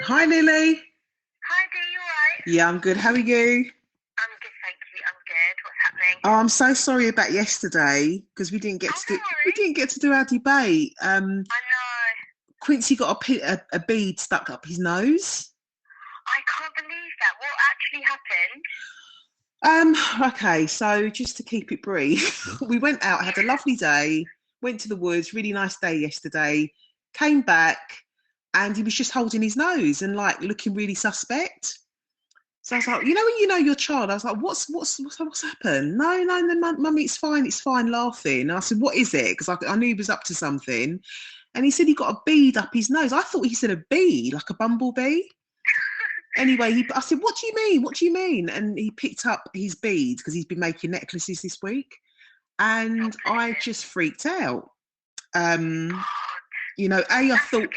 Hi, Lily. Hi, D, you alright? Yeah, I'm good. How are you? I'm good, thank you. I'm good. What's happening? Oh, I'm so sorry about yesterday because Oh, don't we worry. didn't get to do our debate. I know. Quincy got a bead stuck up his nose. I can't believe that. What actually happened? Um, okay, so just to keep it brief, we went out, had a lovely day, went to the woods, really nice day yesterday, came back, and he was just holding his nose and like looking really suspect. So I was like, when you know your child, I was like, what's happened? No, mummy, it's fine, laughing. And I said, what is it? Because I knew he was up to something. And he said he got a bead up his nose. I thought he said a bee, like a bumblebee. Anyway, I said, what do you mean? What do you mean? And he picked up his beads because he's been making necklaces this week. Oh, And bless I him. just freaked out. Um, God, I that's thought, scary.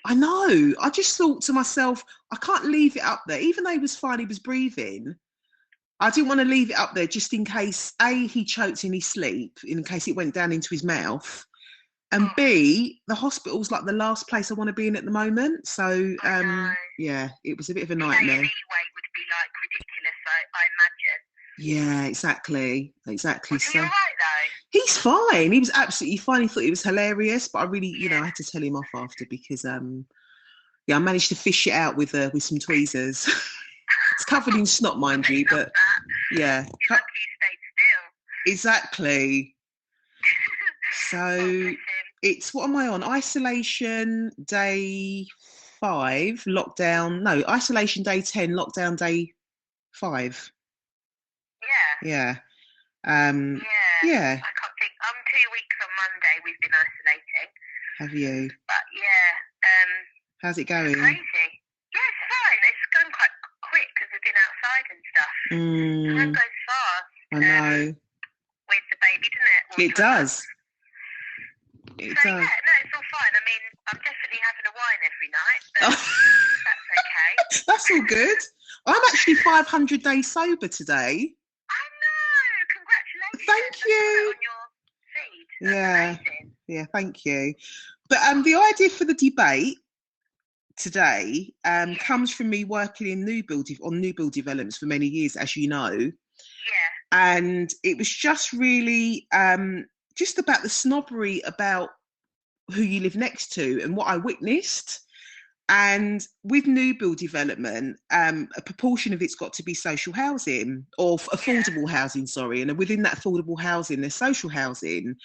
I know, I just thought to myself, I can't leave it up there. Even though he was fine, he was breathing. I didn't want to leave it up there just in case A, he choked in his sleep, in case it went down into his mouth. And Oh, B, the hospital's like the last place I want to be in at the moment. So I know. yeah, it was a bit of a The nightmare. A&E wait would be like ridiculous, I imagine. Yeah, exactly. Was he So alright though? he's fine. He was absolutely fine. He thought it was hilarious, but I really, I Yeah. had to tell him off after because yeah, I managed to fish it out with some tweezers. It's covered in snot, I mind bet he you, loved but that. yeah, You're lucky he stayed still. exactly. Oh, So bless him. it's what am I on? Isolation day 5, lockdown. No, isolation day 10, lockdown day 5. Yeah. Yeah. Um, Yeah, yeah. I can't think. 2 weeks on Monday. We've been isolating, Have you? but yeah, How's it it's going? crazy. Yeah, it's fine. It's gone quite quick because we've been outside and stuff. Time Mm, goes fast I know. with the baby, doesn't it? Or It 2 months. does. It So does. yeah, no, it's all fine. I mean, I'm definitely having a wine every night, but Oh, that's okay. that's all good. I'm actually 500 days sober today. I know. Thank Congratulations! I saw it you. on your feed. That's Yeah. amazing. Yeah, thank you. But the idea for the debate today Yeah, comes from me working in new build developments for many years, as you know, yeah, and it was just really just about the snobbery about who you live next to and what I witnessed. And with new build development, a proportion of it's got to be social housing or yeah, affordable housing, sorry. And within that affordable housing, there's social housing.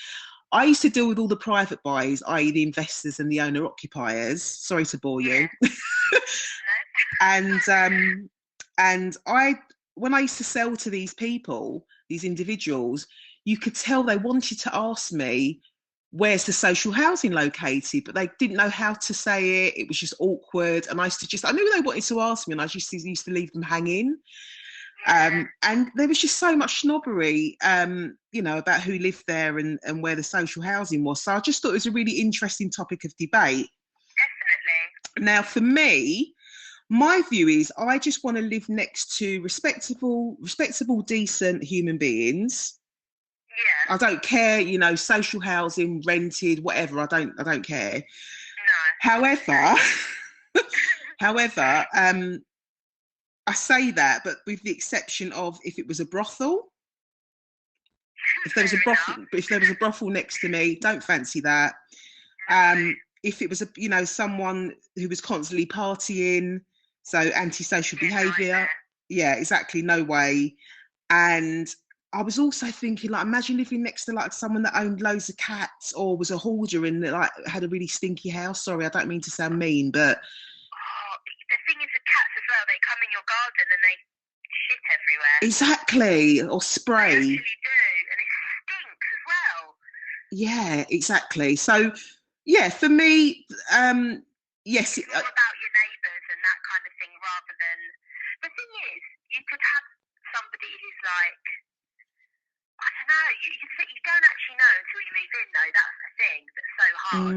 I used to deal with all the private buyers, i.e., the investors and the owner occupiers. Sorry to bore yeah. you. and and I, when I used to sell to these people, these individuals, you could tell they wanted to ask me, where's the social housing located, but they didn't know how to say it. It was just awkward, and I knew they wanted to ask me, and I just used to leave them hanging. Yeah, And there was just so much snobbery, about who lived there and where the social housing was. So I just thought it was a really interesting topic of debate. definitely. Now, for me, my view is I just want to live next to respectable, decent human beings. Yeah, I don't care, social housing, rented, whatever. I don't care. no, I'm the However, same. however, I say that, but with the exception of if it was a brothel. Fair enough. If there was a brothel next to me, don't fancy that. No, If it was someone who was constantly partying, so antisocial yeah, behaviour, nightmare. yeah, exactly, no way. And I was also thinking, like, imagine living next to like someone that owned loads of cats or was a hoarder and like had a really stinky house. Sorry, I don't mean to sound mean, but Oh, the thing is with cats as well, they come in your garden and they shit everywhere. exactly, or They spray. actually do, and it stinks as well. Yeah, exactly. So, yeah, for me, yes, It's more about your neighbours and that kind of thing rather than. The thing is, you could have somebody who's like, I don't know, you don't actually know until you move in though. That's the thing that's so hard.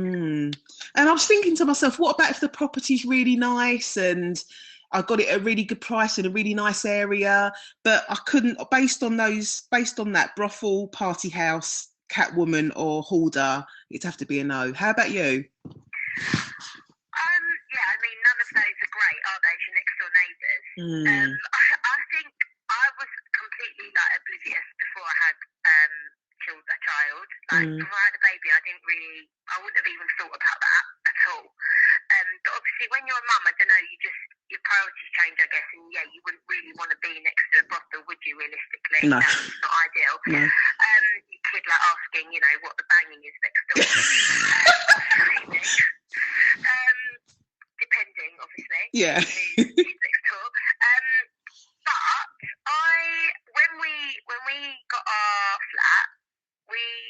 And I was thinking to myself, what about if the property's really nice and I got it at a really good price in a really nice area, but I couldn't, based on that brothel, party house, catwoman, or hoarder, it'd have to be a no. How about you? Yeah, I mean, none of those are great. I think I was completely like oblivious before I had killed a child. Like before I had a baby, I wouldn't have even thought about that at all. But obviously, when you're a mum, I don't know, your priorities change, I guess, and yeah, you wouldn't really want to be next to a brothel, would you? Realistically, No. that's not ideal. No. Your kid like asking, you know, what the banging is next door. Depending, obviously. Yeah. Who's next door. But when we got our flat,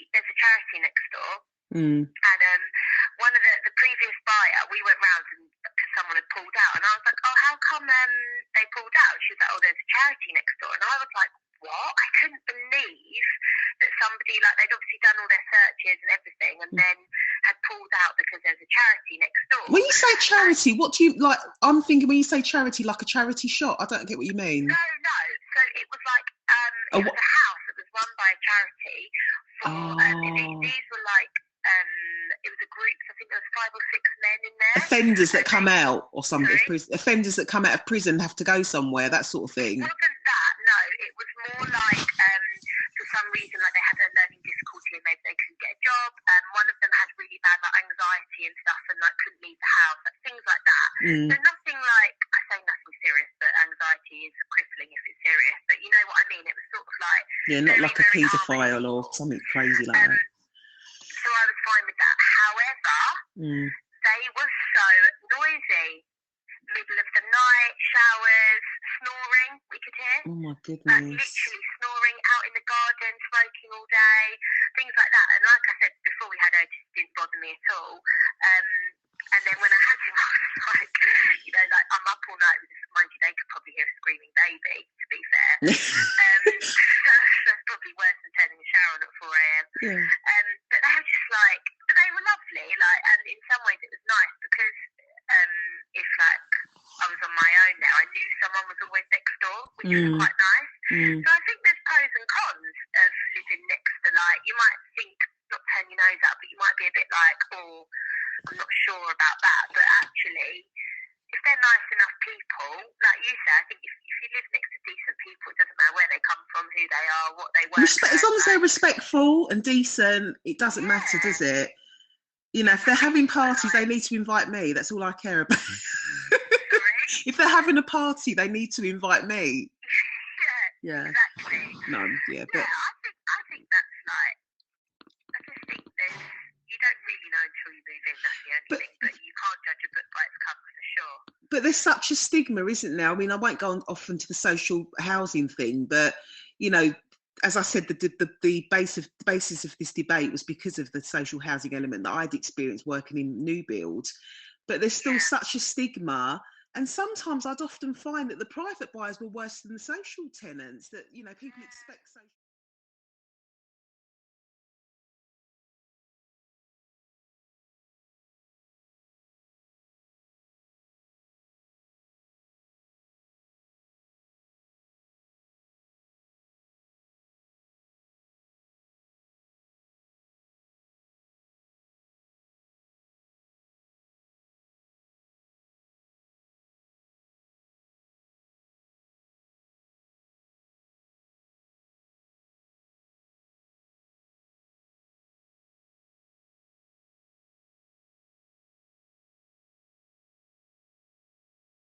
there's a charity next door. And one of the previous buyer, we went round because someone had pulled out, and I was like, oh, how come they pulled out? She was like, oh, there's a charity next door. And I was like, what? I couldn't believe that somebody, like, they'd obviously done all their searches and everything, and then had pulled out because there's a charity next door. When you say charity, what do you, like, I'm thinking when you say charity, like a charity shop, I don't get what you mean. No, so it was like, it was a house that was run by a charity for, these were like, it was a group, I think there was 5 or 6 men in there. Offenders that come out or something. Offenders that come out of prison have to go somewhere, that sort of thing. It wasn't that, no. It was more like, for some reason, like they had a learning difficulty and maybe they couldn't get a job. One of them had really bad like anxiety and stuff and like couldn't leave the house, like, things like that. So nothing like, I say nothing serious, but anxiety is crippling if it's serious. But you know what I mean? It was sort of like... Yeah, not like a paedophile or something crazy like that. So I was fine with that. However, they were so noisy. Middle of the night, showers, snoring, we could hear. Oh my goodness. Like literally snoring out in the garden, smoking all day, things like that. And like I said before, we had Otis, it didn't bother me at all. And then when I had him, I was like, you know, like I'm up all night with this, mind you, they could probably hear a screaming baby, to be fair. That's probably worse than turning the shower on at 4 a.m. Yeah. But they were just like, but they were lovely, like, and in some ways it was nice because if like I was on my own now, I knew someone was always next door, which was quite nice. So I think there's pros and cons of living next to, like, you might think, not turn your nose up, but you might be a bit like, oh, I'm not sure about that. But actually, if they're nice enough people, like you say, I think if you live next to decent people, it doesn't matter where they come from, who they are, what they work for. As long as they're respectful and decent, it doesn't matter, does it? You know, if they're having parties, they need to invite me. That's all I care about. If they're having a party, they need to invite me. Yeah. Exactly. No, yeah, but I think that's like, I just think you don't really know until you move in, that's the only thing, but you can't judge a book by its cover for sure. But there's such a stigma, isn't there? I mean, I won't go off into the social housing thing, but, you know, as I said, the basis of this debate was because of the social housing element that I'd experienced working in new builds. But there's still such a stigma. And sometimes I'd often find that the private buyers were worse than the social tenants, that, you know, people expect social.